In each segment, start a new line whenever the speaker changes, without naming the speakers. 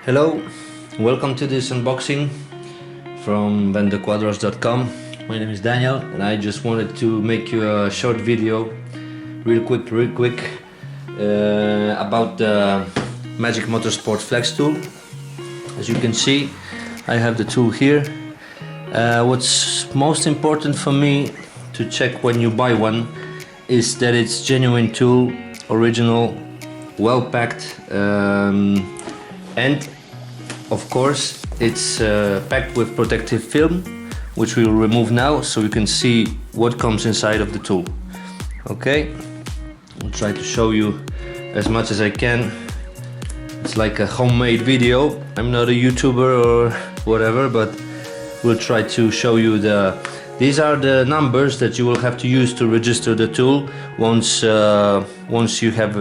Hello, welcome to this unboxing from vendequadros.com. My name is Daniel and I just wanted to make you a short video real quick about the Magic MotorSport Flex tool. As you can see, I have the tool here. What's most important for me to check when you buy one is that it's genuine tool, original, well packed, and of course it's packed with protective film, which we'll remove now so you can see what comes inside of the tool. Okay, I'll try to show you as much as I can. It's like a homemade video. I'm not a YouTuber or whatever, but we'll try to show you these are the numbers that you will have to use to register the tool once you have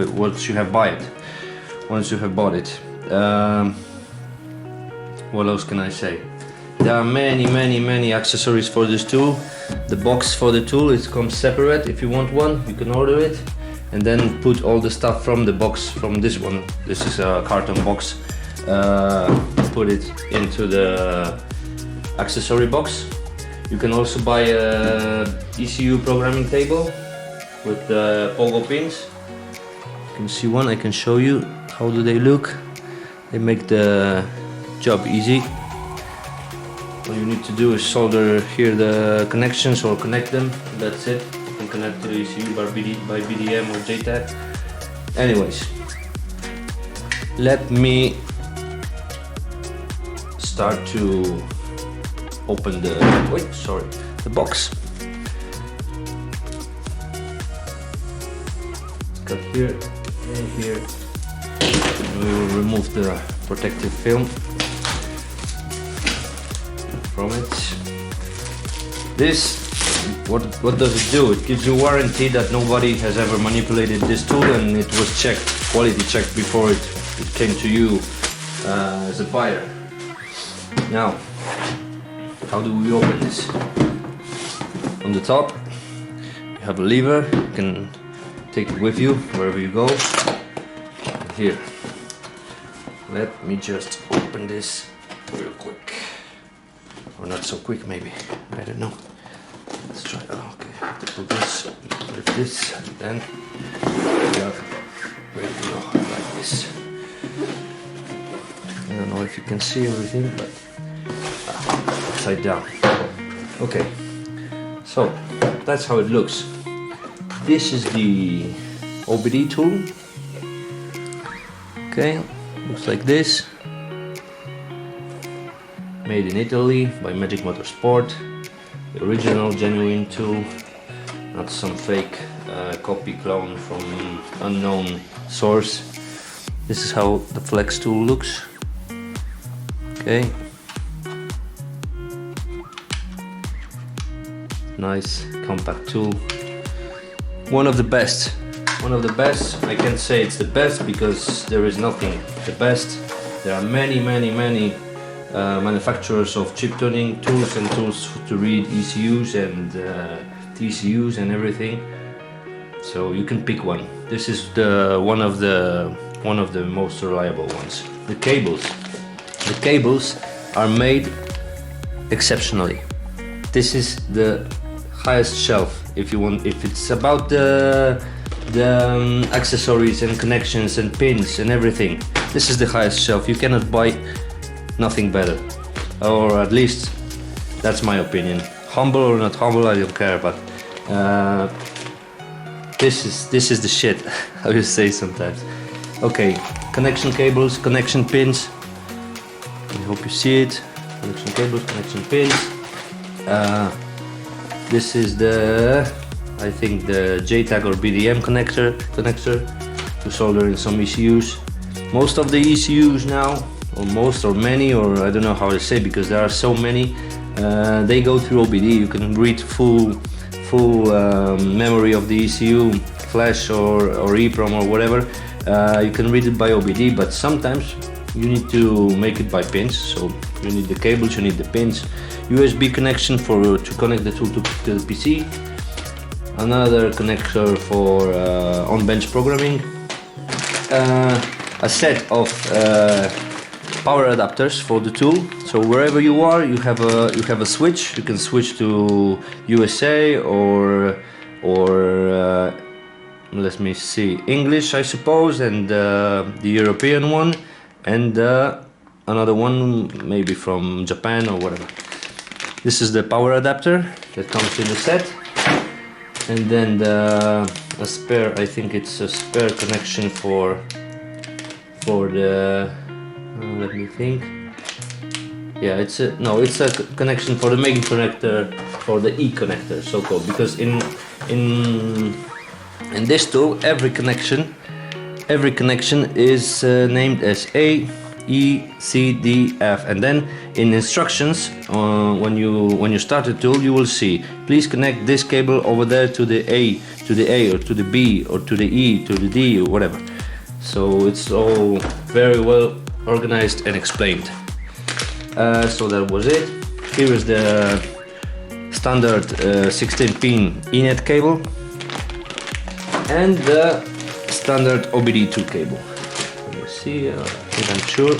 bought it. What else can I say? There are many accessories for this tool. The box for the tool, it comes separate. If you want one, you can order it and then put all the stuff from the box, from this one. This is a carton box. Put it into the accessory box. You can also buy a ECU programming table with pogo pins. You can see one, I can show you. How do they look? They make the job easy. All you need to do is solder here the connections or connect them. That's it. You can connect to the ECU by BDM or JTAG. Anyways, let me start to open the box. It's got here and here. We will remove the protective film from it. This, what does it do? It gives you warranty that nobody has ever manipulated this tool and it was checked, quality checked before it came to you as a buyer. Now, how do we open this? On the top, you have a lever. You can take it with you wherever you go. And here, let me just open this real quick, or not so quick maybe, I don't know. Let's try. Oh, okay, I have to put this with this, and then we are ready to go like this. I don't know if you can see everything, but upside down. Okay, so that's how it looks. This is the OBD tool. Okay, looks like this. Made in Italy by Magic MotorSport. The original genuine tool, not some fake copy clone from unknown source. This is how the Flex tool looks. Okay. Nice compact tool. One of the best. I can't say it's the best because there is nothing the best. There are many manufacturers of chip tuning tools and tools to read ECUs and TCUs and everything. So you can pick one. This is one of the most reliable ones. The cables are made exceptionally. This is the highest shelf. If it's about the accessories and connections and pins and everything, this is the highest shelf. You cannot buy nothing better, or at least that's my opinion. Humble or not humble, I don't care, but this is the shit. I will say sometimes. Okay, connection cables, connection pins. I hope you see it. Connection cables, connection pins. This is I think the JTAG or BDM connector to solder in some ECUs. Most of the ECUs now, or most or many, or I don't know how to say because there are so many, they go through OBD. You can read full memory of the ECU, flash or EEPROM or whatever. You can read it by OBD, but sometimes you need to make it by pins. So you need the cables, you need the pins, USB connection to connect the tool to the PC, another connector for on-bench programming, a set of power adapters for the tool. So wherever you are, you have a switch. You can switch to USA or let me see, English, I suppose, and the European one, and another one maybe from Japan or whatever. This is the power adapter that comes in the set, and then a spare, I think it's a spare connection for the let me think. Yeah, it's a connection for the main connector, for the E connector, so called, because in this tool every connection is named as A, E, C, D, F, and then in instructions when you start the tool you will see, please connect this cable over there to the A or to the B or to the E to the D or whatever. So it's all very well organized and explained. So that was it. Here is the standard 16-pin Ethernet cable and the standard OBD2 cable. Let me see, I think I'm sure.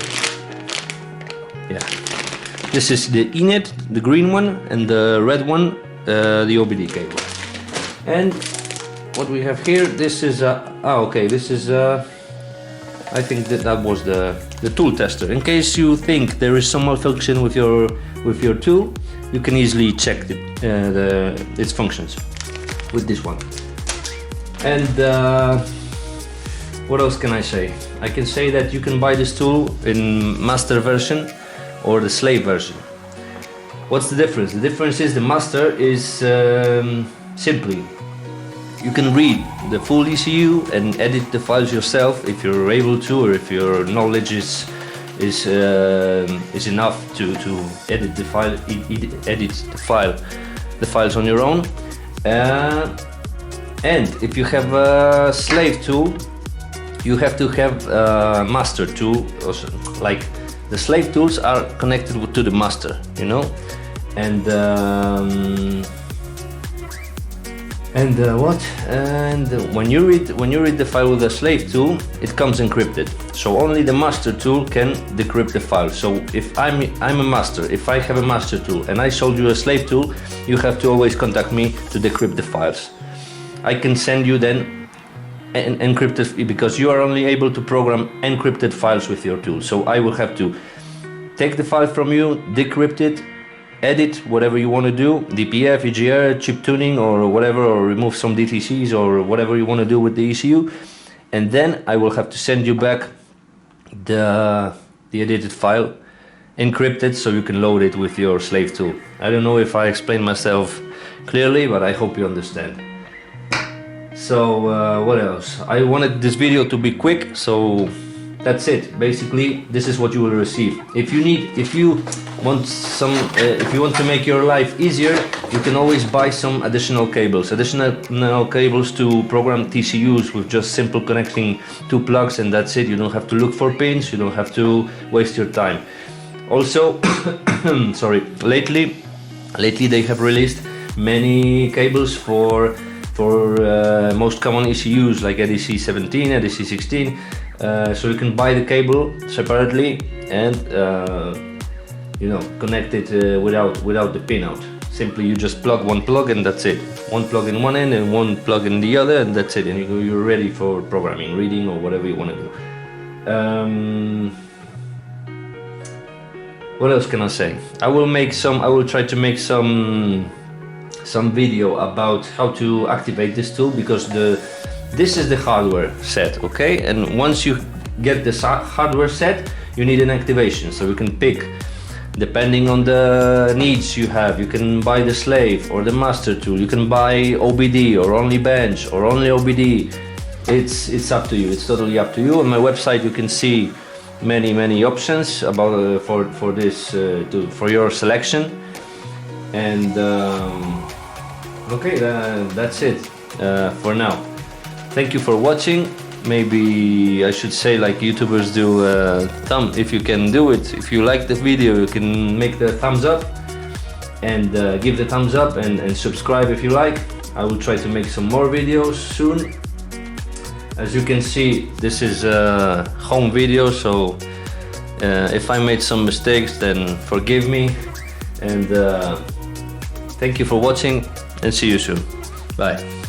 Yeah, this is the Ethernet, the green one, and the red one, the OBD cable. And what we have here, this is this is I think that was the tool tester. In case you think there is some malfunction with your tool, you can easily check its functions with this one. And what else can I say? I can say that you can buy this tool in master version or the slave version. What's the difference? The difference is the master is simply, you can read the full ECU and edit the files yourself if you're able to, or if your knowledge is enough to edit the file, the files on your own. And if you have a slave tool, you have to have a master tool. Also, like the slave tools are connected to the master, you know, and when you read the file with a slave tool, it comes encrypted. So only the master tool can decrypt the file. So if I'm a master, if I have a master tool and I sold you a slave tool, you have to always contact me to decrypt the files. I can send you then an encrypted, because you are only able to program encrypted files with your tool. So I will have to take the file from you, decrypt it, edit whatever you want to do, DPF, EGR, chip tuning or whatever, or remove some DTCs or whatever you want to do with the ECU, and then I will have to send you back the edited file encrypted so you can load it with your slave tool. I don't know if I explained myself clearly, but I hope you understand. So what else? I wanted this video to be quick, so that's it. Basically, this is what you will receive. If you want to make your life easier, you can always buy some additional cables to program TCUs with just simple connecting two plugs, and that's it. You don't have to look for pins, you don't have to waste your time. Also, sorry, lately they have released many cables for most common ECUs like ADC17, ADC16, so you can buy the cable separately and connect it without the pin out. Simply you just plug one plug and that's it. One plug in one end and one plug in the other, and that's it, and you're ready for programming, reading, or whatever you want to do. What else can I say? I will try to make some video about how to activate this tool, because this is the hardware set, okay? And once you get this hardware set, you need an activation. So you can pick, depending on the needs you have, you can buy the slave or the master tool, you can buy OBD or only bench or only OBD. It's up to you, it's totally up to you. On my website you can see many options about for this for your selection. And okay, that's it for now. Thank you for watching. Maybe I should say, like YouTubers do, thumb if you can do it. If you like the video, you can make the thumbs up and give the thumbs up and subscribe if you like. I will try to make some more videos soon. As you can see, this is a home video, so If I made some mistakes, then forgive me, and thank you for watching, and see you soon. Bye.